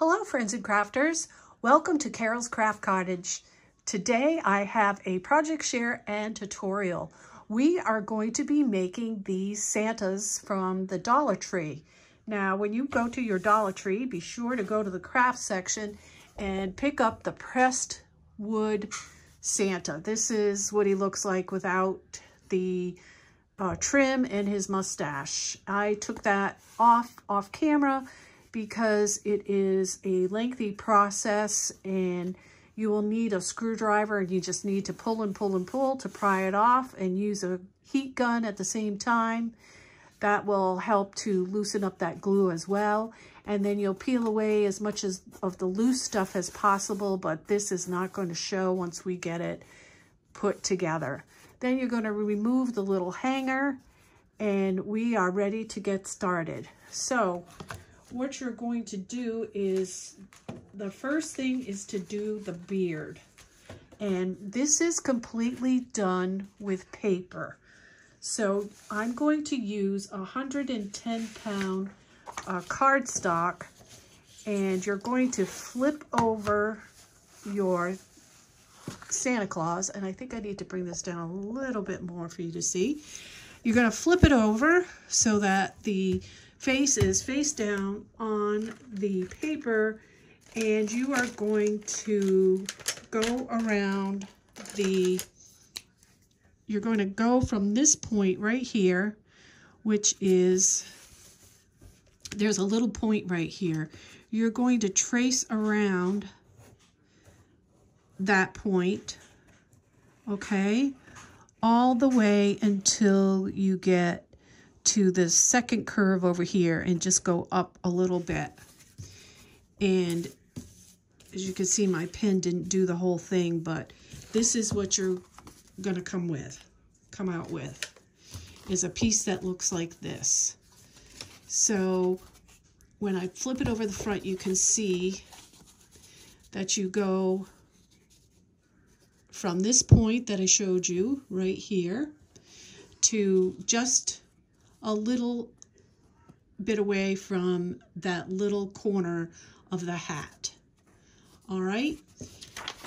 Hello friends and crafters, welcome to Carol's Craft Cottage. Today I have a project share and tutorial. We are going to be making these Santas from the Dollar Tree. Now when you go to your Dollar Tree, be sure to go to the craft section and pick up the pressed wood Santa. This is what he looks like without the trim and his mustache. I took that off camera because it is a lengthy process and you will need a screwdriver and you just need to pull and pull and pull to pry it off and use a heat gun at the same time. That will help to loosen up that glue as well. And then you'll peel away as much of the loose stuff as possible, but this is not going to show once we get it put together. Then you're going to remove the little hanger and we are ready to get started. So what you're going to do is, the first thing is to do the beard. And this is completely done with paper. So I'm going to use 110-pound cardstock, and you're going to flip over your Santa Claus, and I think I need to bring this down a little bit more for you to see. You're going to flip it over so that the face is face down on the paper, and you are going to go around you're going to go from this point right here, which is, there's a little point right here. You're going to trace around that point, okay, all the way until you get to the second curve over here and just go up a little bit. And as you can see, my pen didn't do the whole thing, but this is what you're going to come out with, is a piece that looks like this. So when I flip it over the front, you can see that you go from this point that I showed you right here to just a little bit away from that little corner of the hat. All right,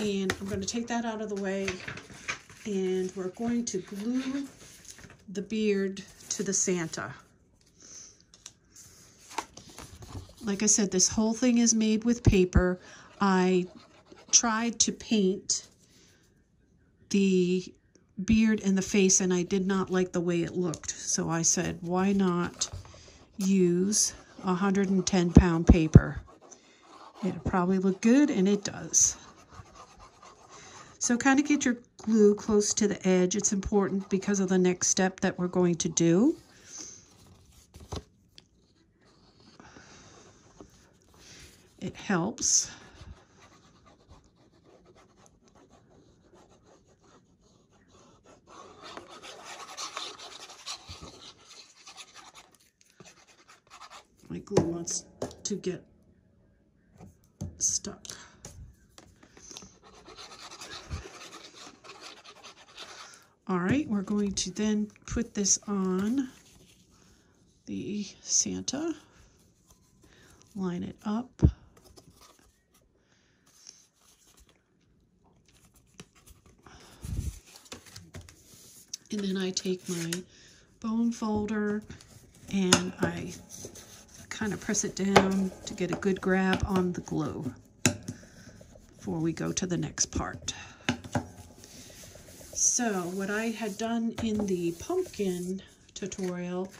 and I'm going to take that out of the way, and we're going to glue the beard to the Santa. Like I said, this whole thing is made with paper. I tried to paint the beard and the face, and I did not like the way it looked. So I said, why not use 110-pound paper? It'll probably look good, and it does. So kind of get your glue close to the edge. It's important because of the next step that we're going to do. It helps. My glue wants to get stuck. All right, we're going to then put this on the Santa, line it up, and then I take my bone folder and I kind of press it down to get a good grab on the glue before we go to the next part. So what I had done in the pumpkin tutorial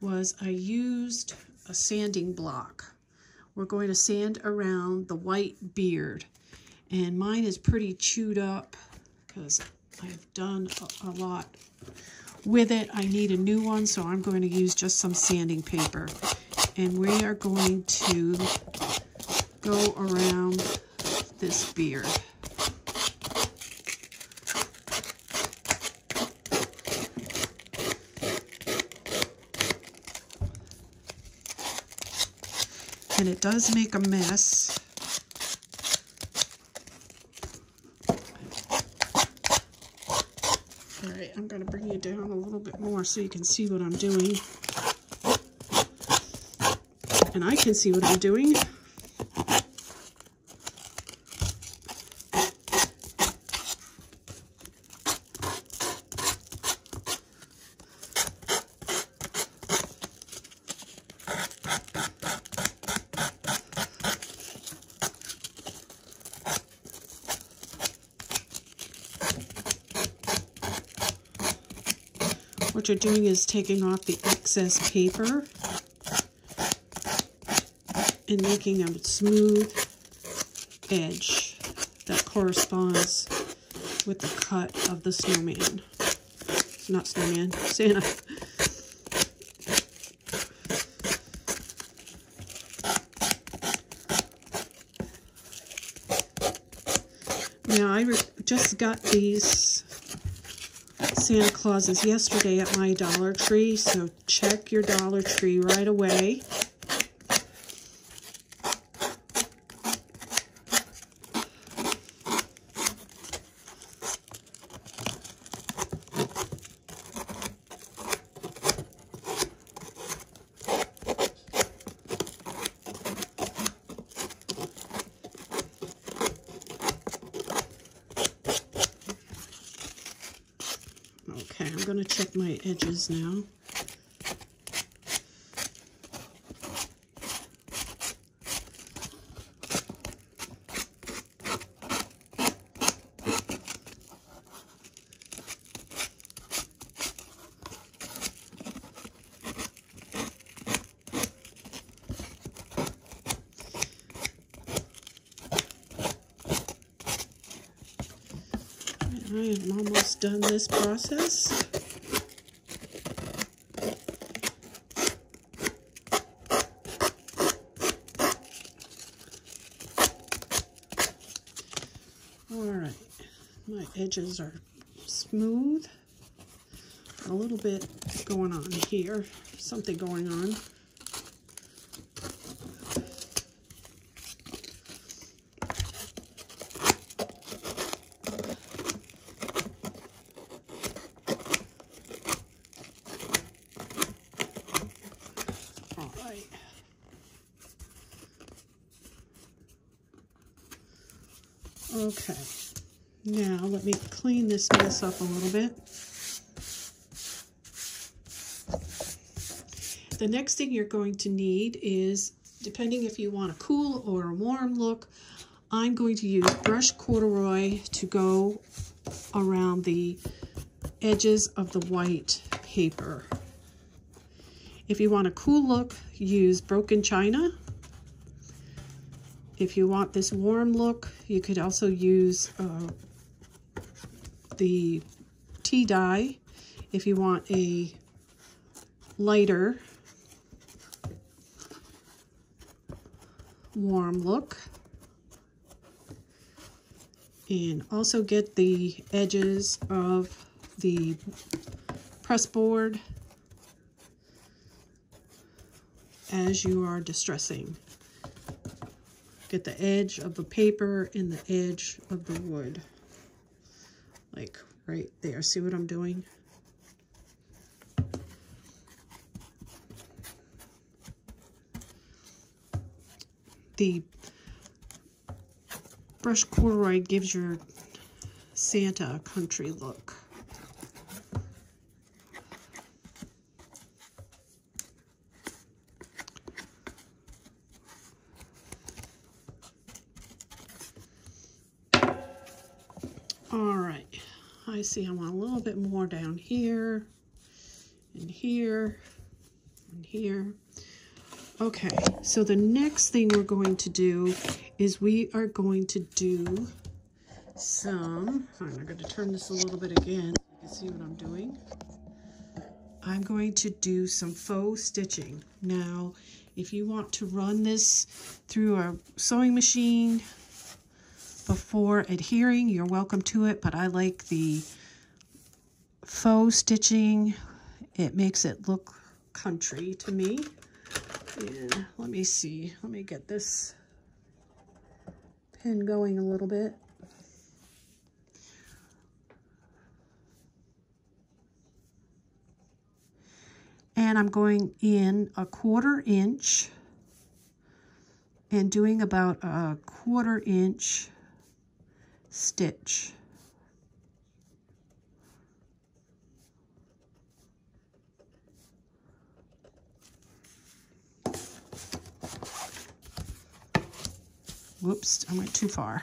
was I used a sanding block. We're going to sand around the white beard, and mine is pretty chewed up because I've done a lot with it. I need a new one, so I'm going to use just some sanding paper. And we are going to go around this beard. And it does make a mess. All right, I'm going to bring you down a little bit more so you can see what I'm doing. And I can see what I'm doing. What you're doing is taking off the excess paper and making a smooth edge that corresponds with the cut of the snowman. Not snowman, Santa. Now, I just got these Santa Clauses yesterday at my Dollar Tree, so check your Dollar Tree right away. Okay, I'm going to check my edges now. I am almost done this process. Alright, my edges are smooth. A little bit going on here, something going on. Okay, now let me clean this mess up a little bit. The next thing you're going to need is, depending if you want a cool or a warm look, I'm going to use brushed corduroy to go around the edges of the white paper. If you want a cool look, use broken china. If you want this warm look, you could also use the tea dye. If you want a lighter warm look. And also get the edges of the press board as you are distressing. Get the edge of the paper and the edge of the wood. Like right there. See what I'm doing? The brushed corduroy gives your Santa a country look. All right, I see I want a little bit more down here, and here, and here. Okay, so the next thing we're going to do is we are going to do some, I'm going to turn this a little bit again so you can see what I'm doing. I'm going to do some faux stitching. Now, if you want to run this through a sewing machine before adhering, you're welcome to it, but I like the faux stitching. It makes it look country to me. And let me see, let me get this pen going a little bit. And I'm going in a 1/4 inch and doing about a 1/4 inch stitch. Whoops, I went too far.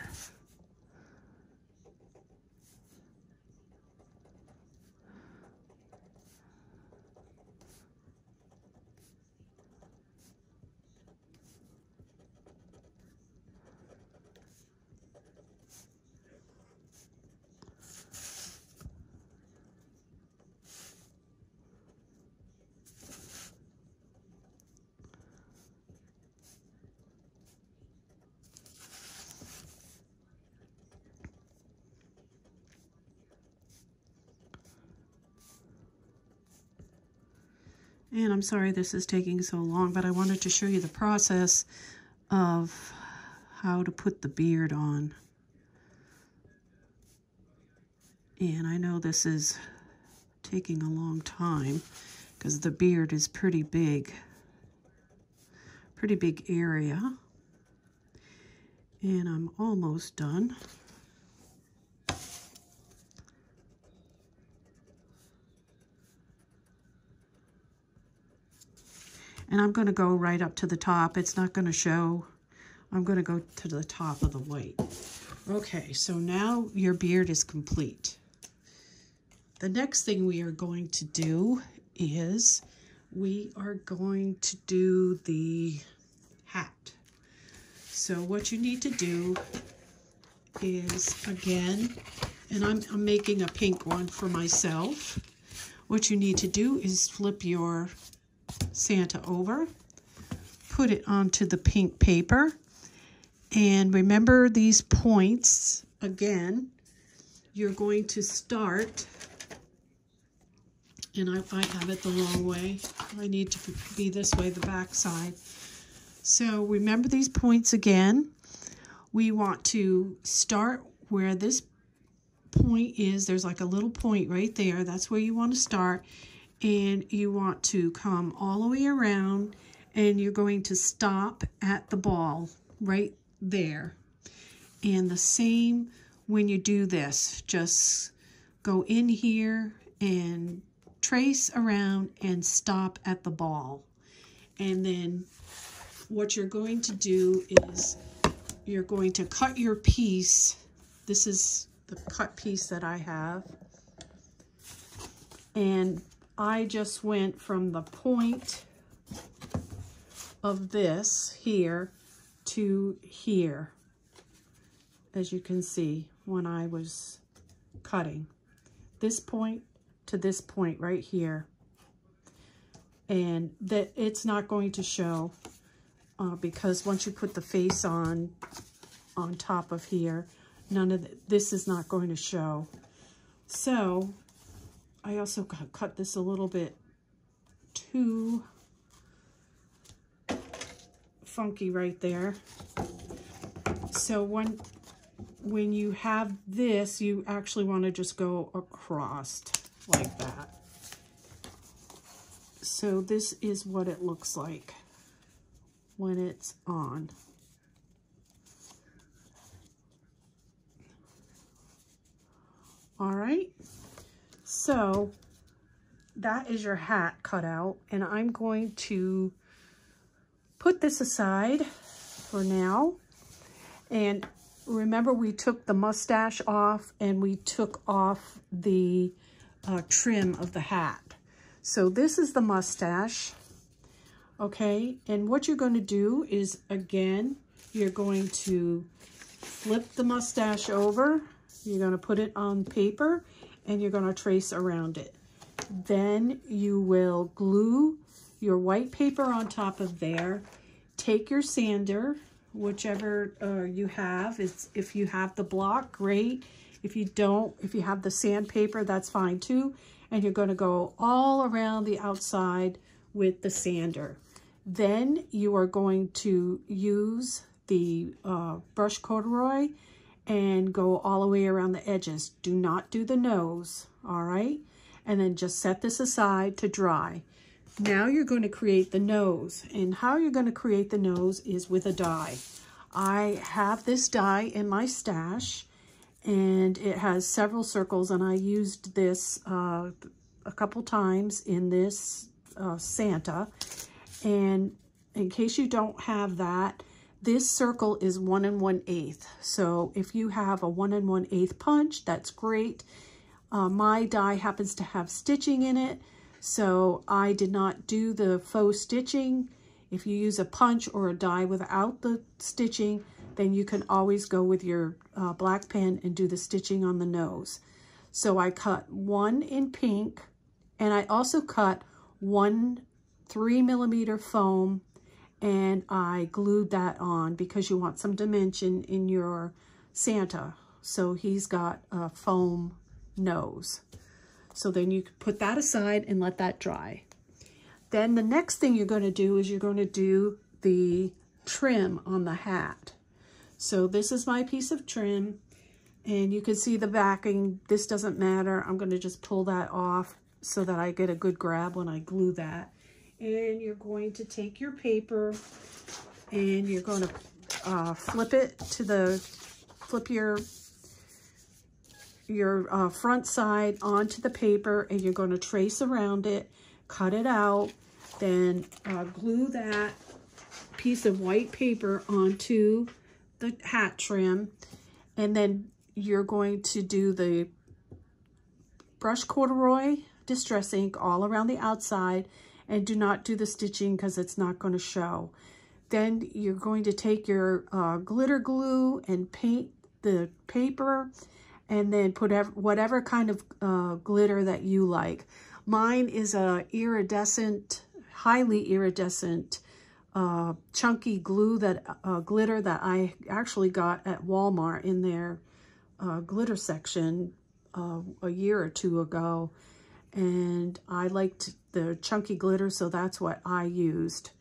And I'm sorry this is taking so long, but I wanted to show you the process of how to put the beard on. And I know this is taking a long time because the beard is pretty big area. And I'm almost done. And I'm going to go right up to the top. It's not going to show. I'm going to go to the top of the white. Okay, so now your beard is complete. The next thing we are going to do is we are going to do the hat. So what you need to do is, again, and I'm making a pink one for myself. What you need to do is flip your Santa over, put it onto the pink paper, and remember these points. Again, you're going to start, and I have it the wrong way. I need to be this way, the back side. So remember these points again. We want to start where this point is. There's like a little point right there. That's where you want to start. And you want to come all the way around, and you're going to stop at the ball right there. And the same when you do this, just go in here and trace around and stop at the ball. And then what you're going to do is you're going to cut your piece. This is the cut piece that I have. And I just went from the point of this here to here, as you can see when I was cutting. This point to this point right here. And that it's not going to show because once you put the face on top of here, none of this is not going to show. So I also cut this a little bit too funky right there. So when you have this, you actually want to just go across like that. So this is what it looks like when it's on. All right. So that is your hat cut out, and I'm going to put this aside for now. And remember, we took the mustache off and we took off the trim of the hat. So this is the mustache, okay? And what you're going to do is, again, you're going to flip the mustache over. You're going to put it on paper, and you're going to trace around it. Then you will glue your white paper on top of there. Take your sander, whichever you have. If you have the block, great. If you don't, if you have the sandpaper, that's fine too. And you're going to go all around the outside with the sander. Then you are going to use the brush corduroy and go all the way around the edges. Do not do the nose, all right? And then just set this aside to dry. Now you're going to create the nose. And how you're going to create the nose is with a die. I have this die in my stash, and it has several circles, and I used this a couple times in this Santa. And in case you don't have that, this circle is 1 1/8. So if you have a 1 1/8 punch, that's great. My die happens to have stitching in it, so I did not do the faux stitching. If you use a punch or a die without the stitching, then you can always go with your black pen and do the stitching on the nose. So I cut 1 in pink, and I also cut 1 3mm foam, and I glued that on because you want some dimension in your Santa. So he's got a foam nose. So then you can put that aside and let that dry. Then the next thing you're going to do is you're going to do the trim on the hat. So this is my piece of trim, and you can see the backing. This doesn't matter. I'm going to just pull that off so that I get a good grab when I glue that. And you're going to take your paper and you're going to flip your front side onto the paper, and you're going to trace around it, cut it out, then glue that piece of white paper onto the hat trim, and then you're going to do the brush corduroy distress ink all around the outside, and do not do the stitching because it's not going to show. Then you're going to take your glitter glue and paint the paper, and then put whatever kind of glitter that you like. Mine is a iridescent, highly iridescent, chunky glue glitter that I actually got at Walmart in their glitter section a year or two ago. And I liked the chunky glitter, so that's what I used.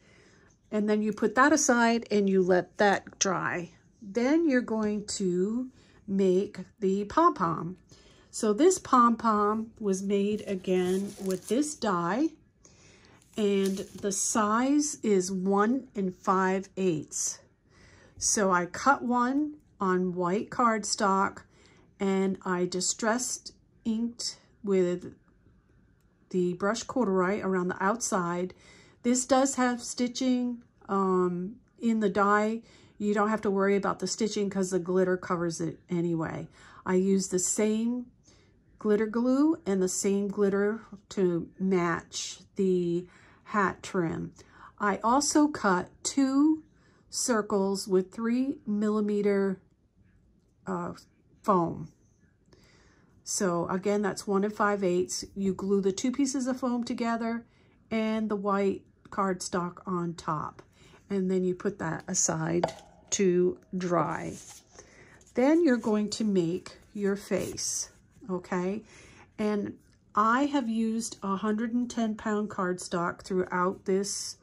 And then you put that aside and you let that dry. Then you're going to make the pom-pom. So this pom-pom was made again with this die, and the size is 1 5/8. So I cut one on white cardstock, and I distressed inked with the brush corduroy around the outside. This does have stitching in the die. You don't have to worry about the stitching because the glitter covers it anyway. I used the same glitter glue and the same glitter to match the hat trim. I also cut 2 circles with 3mm foam. So again, that's 1 5/8. You glue the 2 pieces of foam together and the white cardstock on top. And then you put that aside to dry. Then you're going to make your face, okay? And I have used 110-pound cardstock throughout this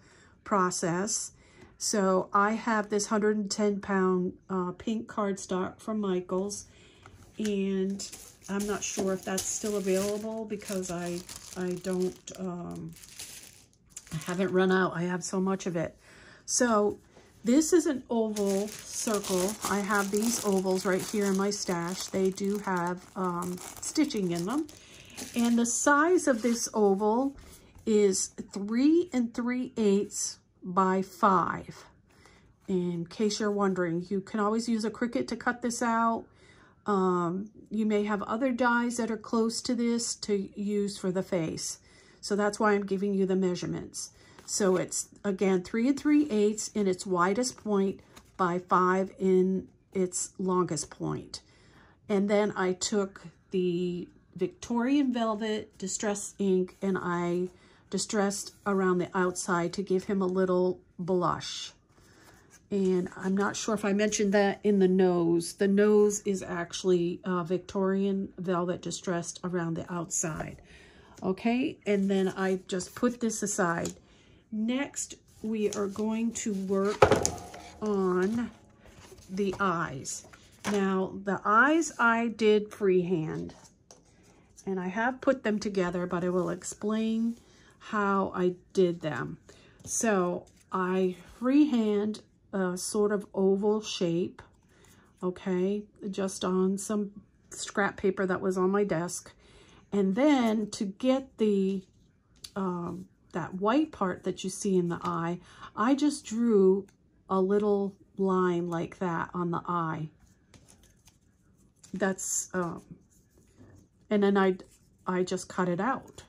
process. So I have this 110-pound pink cardstock from Michaels, and I'm not sure if that's still available because I haven't run out. I have so much of it. So this is an oval circle. I have these ovals right here in my stash. They do have stitching in them. And the size of this oval is 3 3/8 by 5. In case you're wondering, you can always use a Cricut to cut this out. You may have other dies that are close to this to use for the face. So that's why I'm giving you the measurements. So it's, again, 3 3/8 in its widest point by 5 in its longest point. And then I took the Victorian Velvet Distress ink and I distressed around the outside to give him a little blush. And I'm not sure if I mentioned that in the nose. The nose is actually Victorian Velvet distressed around the outside. Okay, and then I just put this aside. Next, we are going to work on the eyes. Now, the eyes I did freehand, and I have put them together, but I will explain how I did them. So I freehand a sort of oval shape, okay, just on some scrap paper that was on my desk. And then to get the that white part that you see in the eye, I just drew a little line like that on the eye. That's and then I just cut it out,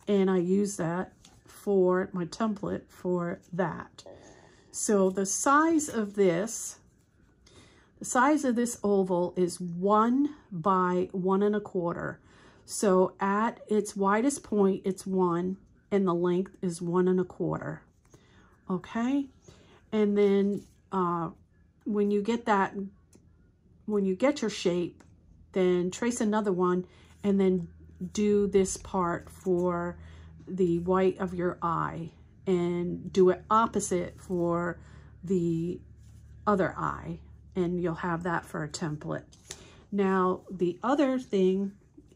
and I use that for my template for that. So the size of this oval is 1 by 1 1/4. So at its widest point, it's 1, and the length is 1 1/4. Okay, and then when you get your shape, then trace another one, and then do this part for the white of your eye and do it opposite for the other eye, and you'll have that for a template. Now, the other thing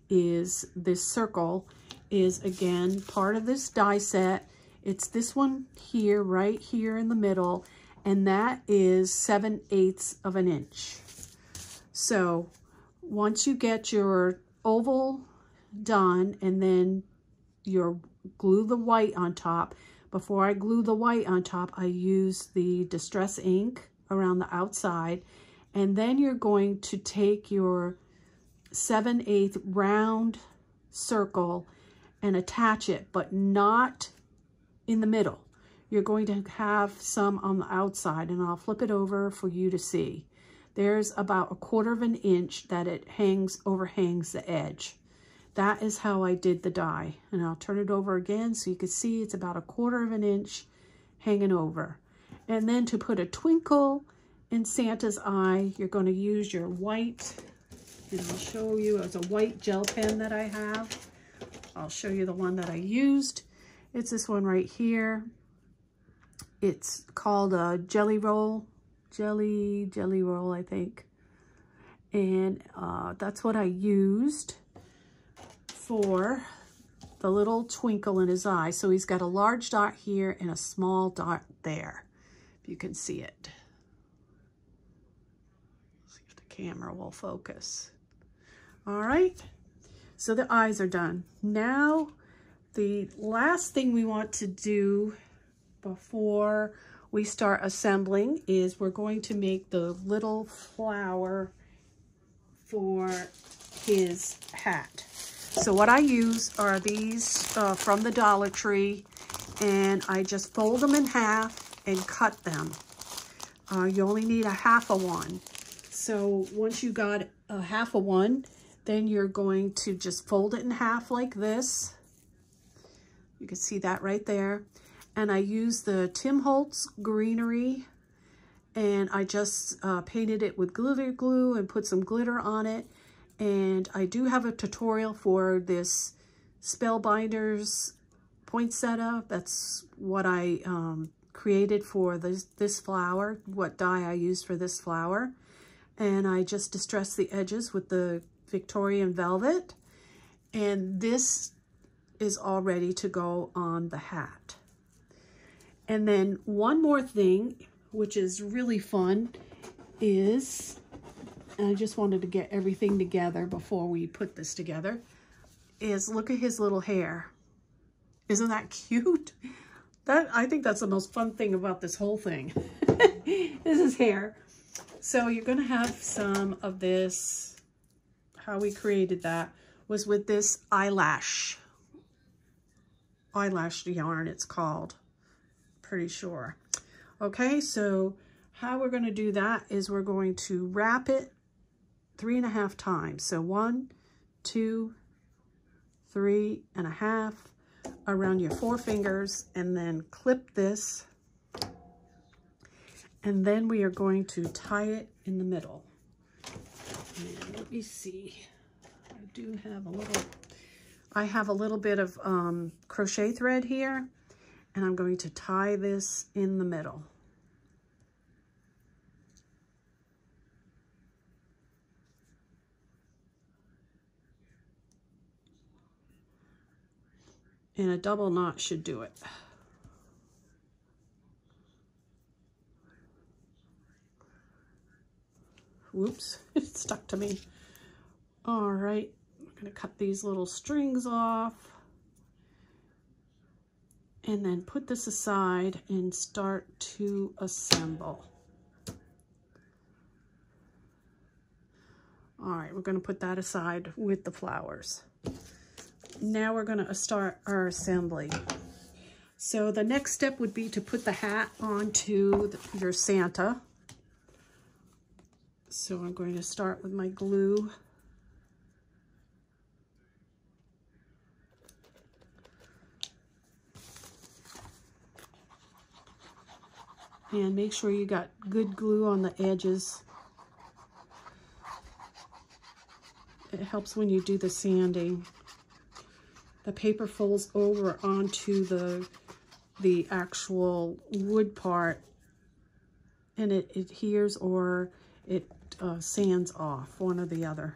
is this circle is again part of this die set. It's this one here, right here in the middle, and that is 7/8 of an inch. So once you get your oval done and then you glue the white on top, before I glue the white on top, I use the Distress ink around the outside, and then you're going to take your 7/8 round circle and attach it, but not in the middle. You're going to have some on the outside, and I'll flip it over for you to see. There's about 1/4 of an inch that it overhangs the edge. That is how I did the die. And I'll turn it over again so you can see it's about 1/4 of an inch hanging over. And then to put a twinkle in Santa's eye, you're going to use your white, and I'll show you, it's a white gel pen that I have. I'll show you the one that I used. It's this one right here. It's called a jelly roll, jelly roll, I think. And that's what I used for the little twinkle in his eye. So he's got a large dot here and a small dot there, if you can see it. Let's see if the camera will focus. All right, so the eyes are done. Now, the last thing we want to do before we start assembling is we're going to make the little flower for his hat. So what I use are these from the Dollar Tree, and I just fold them in half and cut them. You only need a 1/2 of one. So once you got a 1/2 of one, then you're going to just fold it in half like this. You can see that right there. And I use the Tim Holtz greenery, and I just painted it with glitter glue and put some glitter on it. And I do have a tutorial for this Spellbinders Poinsettia. That's what I created for this flower, what dye I used for this flower. And I just distressed the edges with the Victorian velvet. And this is all ready to go on the hat. And then one more thing, which is really fun, is, and I just wanted to get everything together before we put this together, is look at his little hair. Isn't that cute? I think that's the most fun thing about this whole thing, is his hair. So you're gonna have some of this. How we created that was with this eyelash yarn, it's called, pretty sure. Okay, so how we're gonna do that is we're going to wrap it 3.5 times. So 1, 2, 3.5 around your 4 fingers, and then clip this. And then we are going to tie it in the middle. And let me see. I have a little bit of crochet thread here, and I'm going to tie this in the middle. And a double knot should do it. Whoops, it stuck to me. All right, I'm gonna cut these little strings off and then put this aside and start to assemble. All right, we're gonna put that aside with the flowers. Now we're gonna start our assembly. So the next step would be to put the hat onto your Santa. So I'm going to start with my glue. And make sure you got good glue on the edges. It helps when you do the sanding the paper folds over onto the actual wood part, and it adheres or it sands off, one or the other.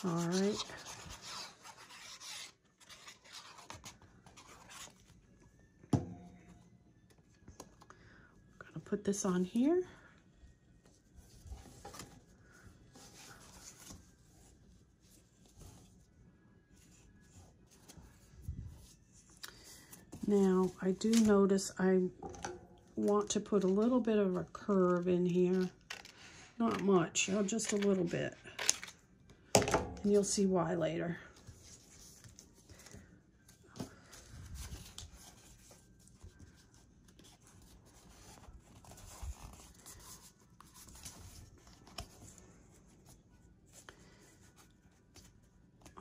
All right. I'm gonna put this on here. Now, I do notice I want to put a little bit of a curve in here. Not much, just a little bit. And you'll see why later.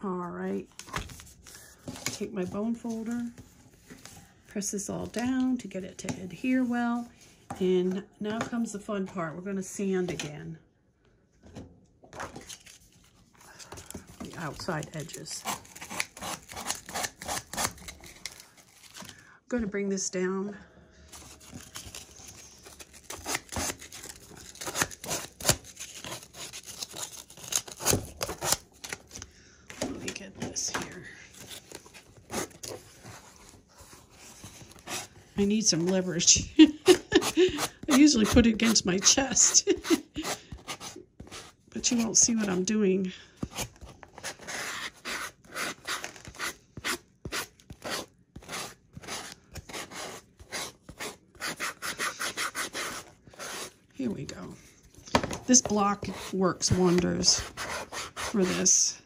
All right, take my bone folder, press this all down to get it to adhere well. And now comes the fun part. We're going to sand again the outside edges. I'm going to bring this down. Let me get this here. I need some leverage. I usually put it against my chest, but you won't see what I'm doing. Here we go. This block works wonders for this.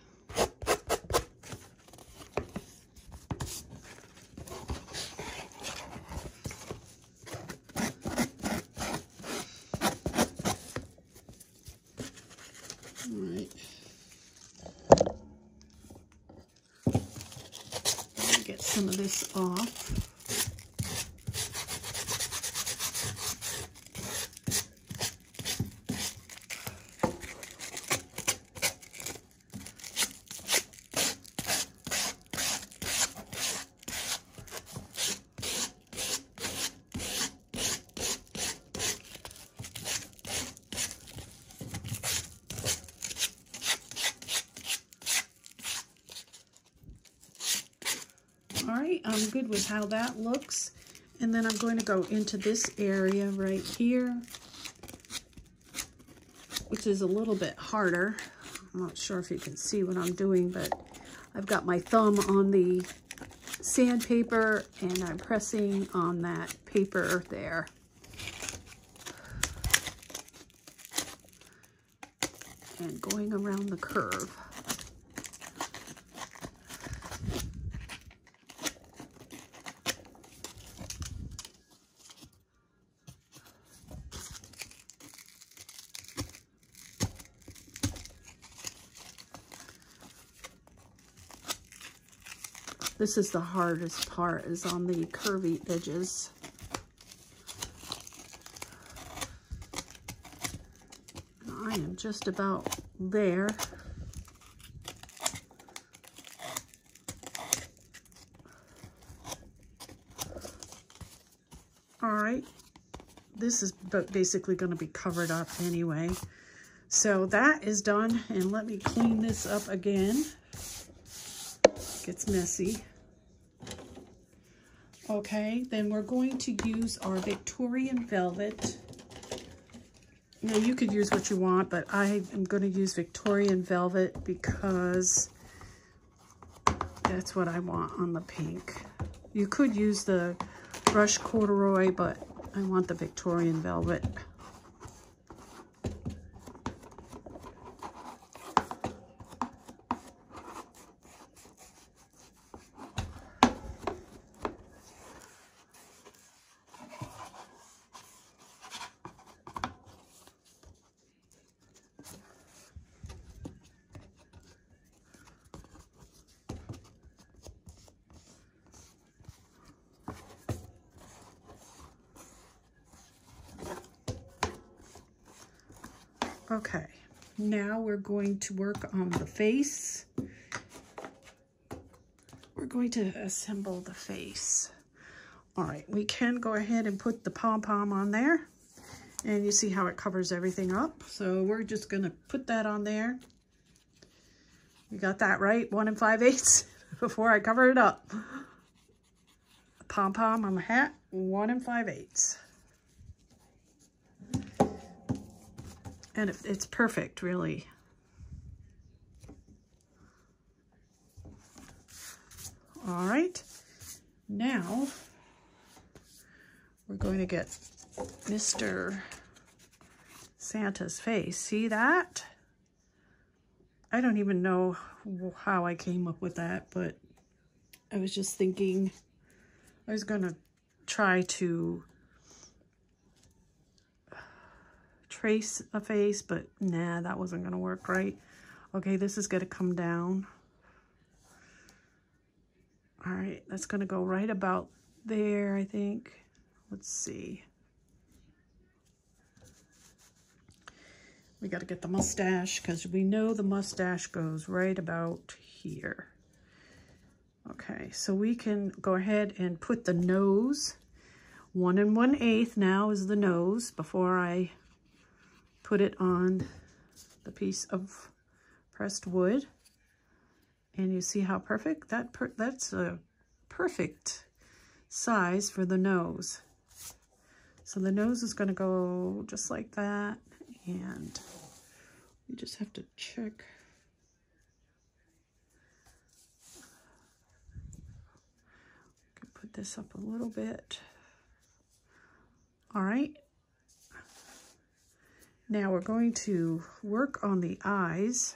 Get some of this off. All right, I'm good with how that looks. And then I'm going to go into this area right here, which is a little bit harder. I'm not sure if you can see what I'm doing, but I've got my thumb on the sandpaper and I'm pressing on that paper there. And going around the curve. This is the hardest part, is on the curvy edges. I am just about there. All right, this is basically going to be covered up anyway. So that is done, and let me clean this up again. Gets messy. Okay, then we're going to use our Victorian velvet. Now you could use what you want, but I am going to use Victorian velvet because that's what I want on the pink. You could use the brushed corduroy, but I want the Victorian velvet. Okay, now we're going to work on the face. We're going to assemble the face. All right, we can go ahead and put the pom-pom on there. And you see how it covers everything up. So we're just gonna put that on there. You got that right, 1 5/8 before I cover it up. Pom-pom on the hat, 1 5/8. And it's perfect, really. All right, now we're going to get Mr. Santa's face. See that? I don't even know how I came up with that, but I was just thinking I was going to try to trace a face, but nah, that wasn't going to work right. Okay, this is going to come down. All right, that's going to go right about there, I think. Let's see. We got to get the mustache because we know the mustache goes right about here. Okay, so we can go ahead and put the nose. 1 1/8 now is the nose before I put it on the piece of pressed wood. And you see how perfect? That's a perfect size for the nose. So the nose is going to go just like that. And you just have to check. Put this up a little bit. All right. Now we're going to work on the eyes.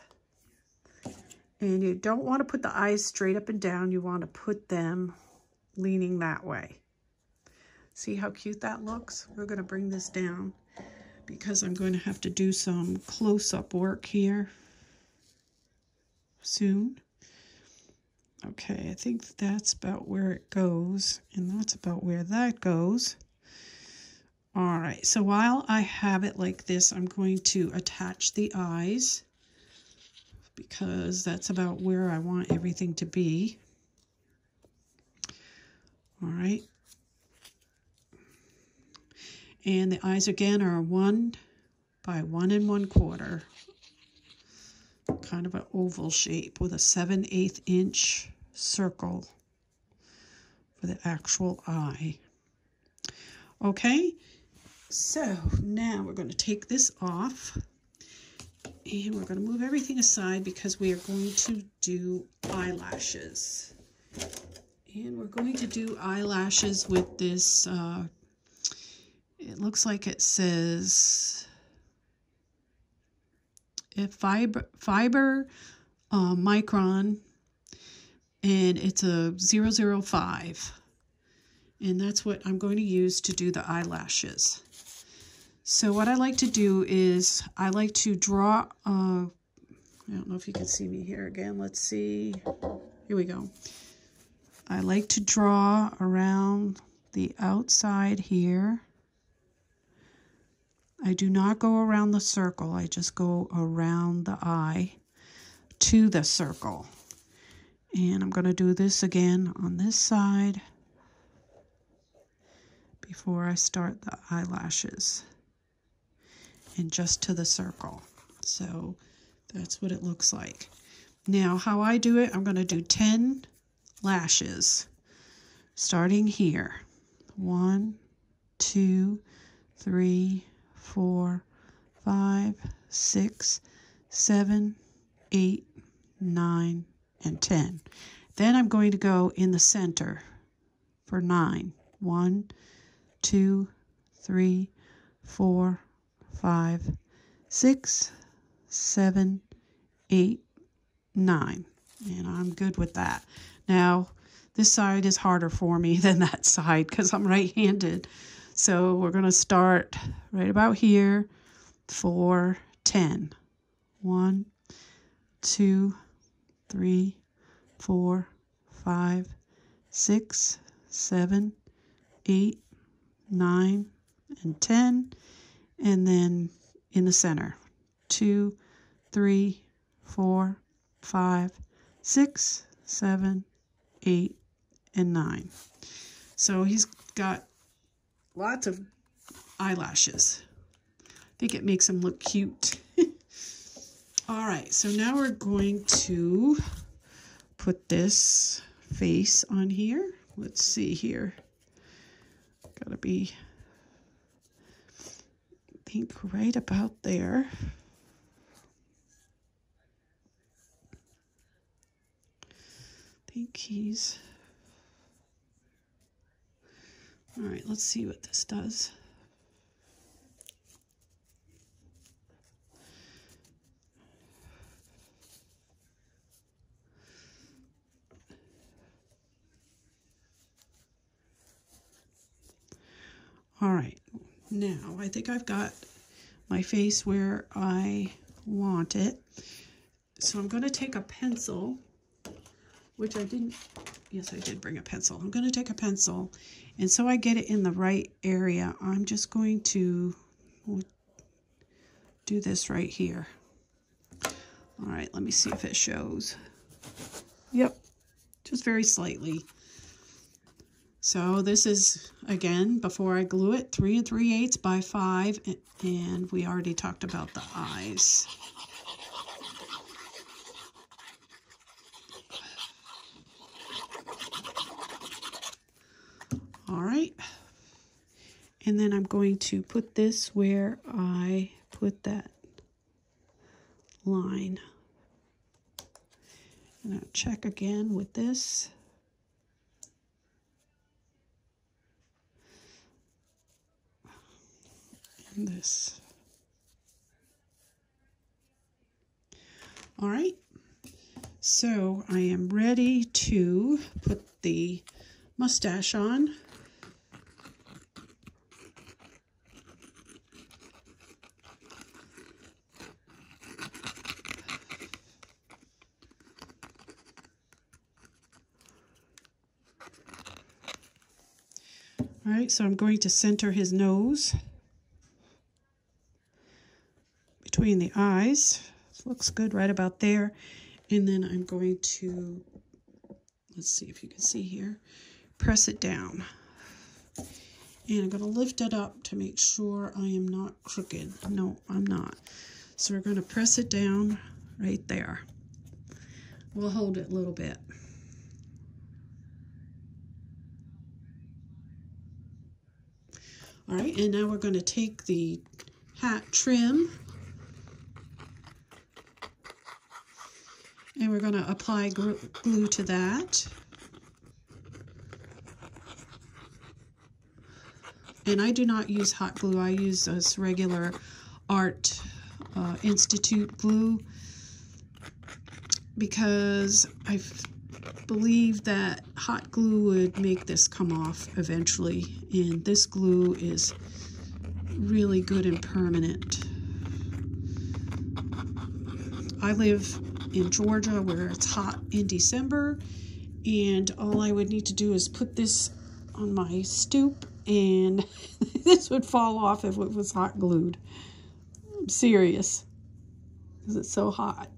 And you don't want to put the eyes straight up and down. You want to put them leaning that way. See how cute that looks? We're going to bring this down because I'm going to have to do some close-up work here soon. Okay, I think that's about where it goes, and that's about where that goes. All right, so while I have it like this, I'm going to attach the eyes because that's about where I want everything to be. All right. And the eyes again are 1 by 1 1/4. Kind of an oval shape with a 7/8 inch circle for the actual eye. Okay, so now we're going to take this off and we're going to move everything aside because we are going to do eyelashes. And we're going to do eyelashes with this, it looks like it says fiber micron, and it's a 005. And that's what I'm going to use to do the eyelashes. So what I like to do is I like to draw, I don't know if you can see me here again. Let's see. Here we go. I like to draw around the outside here. I do not go around the circle. I just go around the eye to the circle. And I'm going to do this again on this side before I start the eyelashes. And just to the circle. So that's what it looks like. Now, how I do it, I'm going to do 10 lashes starting here. 1, 2, 3, 4, 5, 6, 7, 8, 9, and 10. Then I'm going to go in the center for 9. 1, 2, 3, 4, 5, 6, 7, 8, 9. And I'm good with that. Now, this side is harder for me than that side because I'm right-handed. So we're going to start right about here for 10. 1, 2, 3, 4, 5, 6, 7, 8, 9, and 10. And then in the center, 2, 3, 4, 5, 6, 7, 8, and 9. So he's got lots of eyelashes. I think it makes him look cute. All right, so now we're going to put this face on here. Let's see here. Gotta be, I think, right about there. I think he's, all right, let's see what this does. All right, now I think I've got my face where I want it. So I'm going to take a pencil, which I didn't, yes, I did bring a pencil. I'm going to take a pencil, and so I get it in the right area, I'm just going to do this right here. All right, let me see if it shows. Yep, just very slightly. So this is, again, before I glue it, 3 3/8 by 5, and we already talked about the eyes. All right, and then I'm going to put this where I put that line. And I'll check again with this. And this. All right, so I am ready to put the mustache on. All right, so I'm going to center his nose between the eyes. This looks good right about there. And then I'm going to, let's see if you can see here, press it down. And I'm going to lift it up to make sure I am not crooked. No, I'm not. So we're going to press it down right there. We'll hold it a little bit. All right, and now we're going to take the hat trim and we're going to apply glue to that. And I do not use hot glue. I use this regular Art Institute glue because I believe that hot glue would make this come off eventually, and this glue is really good and permanent. I live in Georgia where it's hot in December, and all I would need to do is put this on my stoop and this would fall off if it was hot glued. I'm serious, because it's so hot.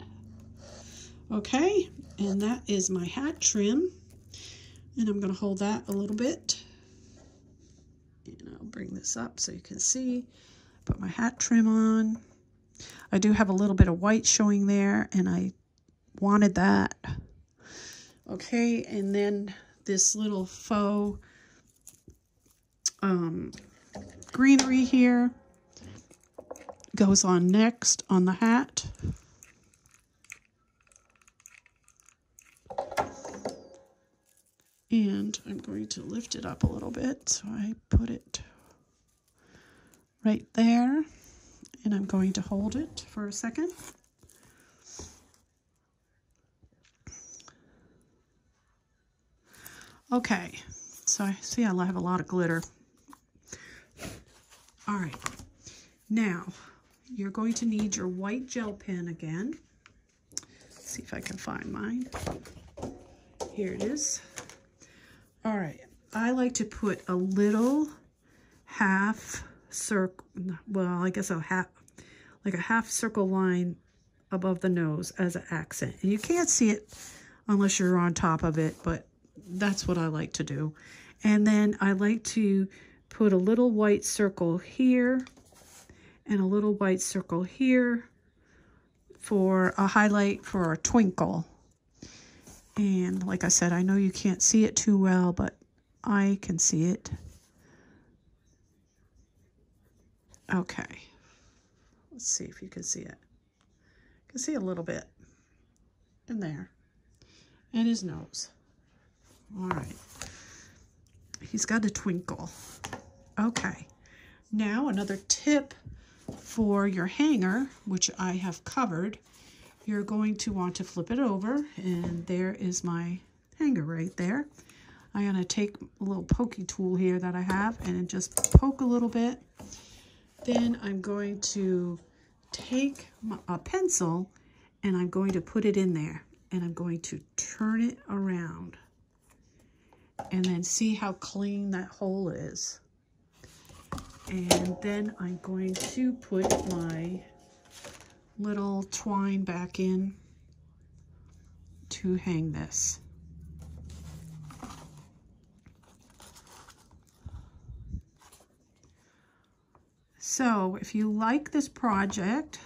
Okay, and that is my hat trim, and I'm going to hold that a little bit, and I'll bring this up so you can see. Put my hat trim on. I do have a little bit of white showing there, and I wanted that. Okay, and then this little faux greenery here goes on next on the hat. And I'm going to lift it up a little bit, so I put it right there, and I'm going to hold it for a second. Okay, so I see I have a lot of glitter. All right, now you're going to need your white gel pen again. Let's see if I can find mine. Here it is. All right, I like to put a little half circle, well, I guess a half, like a half circle line above the nose as an accent. And you can't see it unless you're on top of it, but that's what I like to do. And then I like to put a little white circle here and a little white circle here for a highlight for a twinkle. And like I said, I know you can't see it too well, but I can see it. Okay. Let's see if you can see it. You can see a little bit in there. And his nose. All right. He's got a twinkle. Okay. Now another tip for your hanger, which I have covered. You're going to want to flip it over, and there is my hanger right there. I'm going to take a little pokey tool here that I have and just poke a little bit. Then I'm going to take a pencil and I'm going to put it in there, and I'm going to turn it around and then see how clean that hole is. And then I'm going to put my little twine back in to hang this. So if you like this project,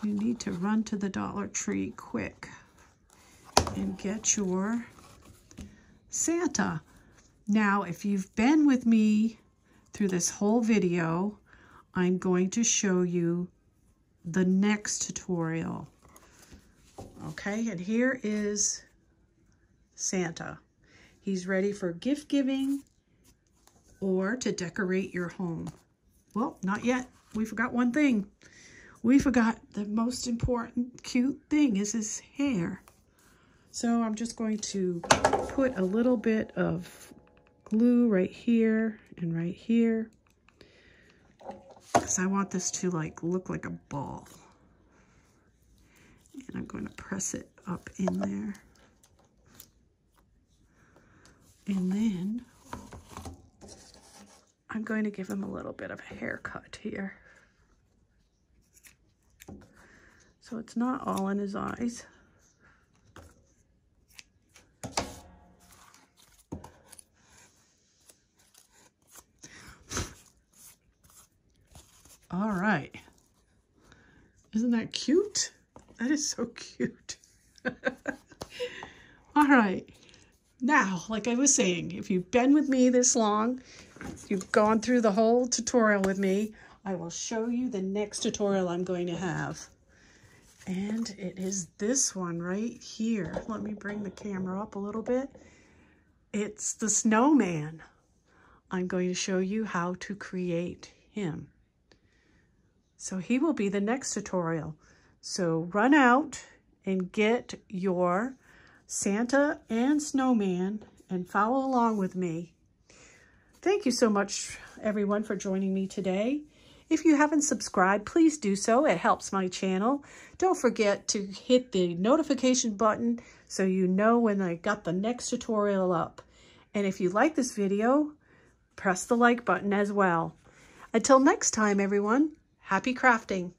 you need to run to the Dollar Tree quick and get your Santa. Now, if you've been with me through this whole video, I'm going to show you the next tutorial. Okay, and here is Santa. He's ready for gift giving or to decorate your home. Well, not yet. We forgot one thing. We forgot the most important cute thing is his hair. So I'm just going to put a little bit of glue right here and right here, because I want this to like look like a ball. And I'm going to press it up in there. And then I'm going to give him a little bit of a haircut here. So it's not all in his eyes. All right. Isn't that cute? That is so cute. All right. Now, like I was saying, if you've been with me this long, you've gone through the whole tutorial with me, I will show you the next tutorial I'm going to have. And it is this one right here. Let me bring the camera up a little bit. It's the snowman. I'm going to show you how to create him. So he will be the next tutorial. So run out and get your Santa and snowman and follow along with me. Thank you so much, everyone, for joining me today. If you haven't subscribed, please do so. It helps my channel. Don't forget to hit the notification button so you know when I got the next tutorial up. And if you like this video, press the like button as well. Until next time, everyone, happy crafting.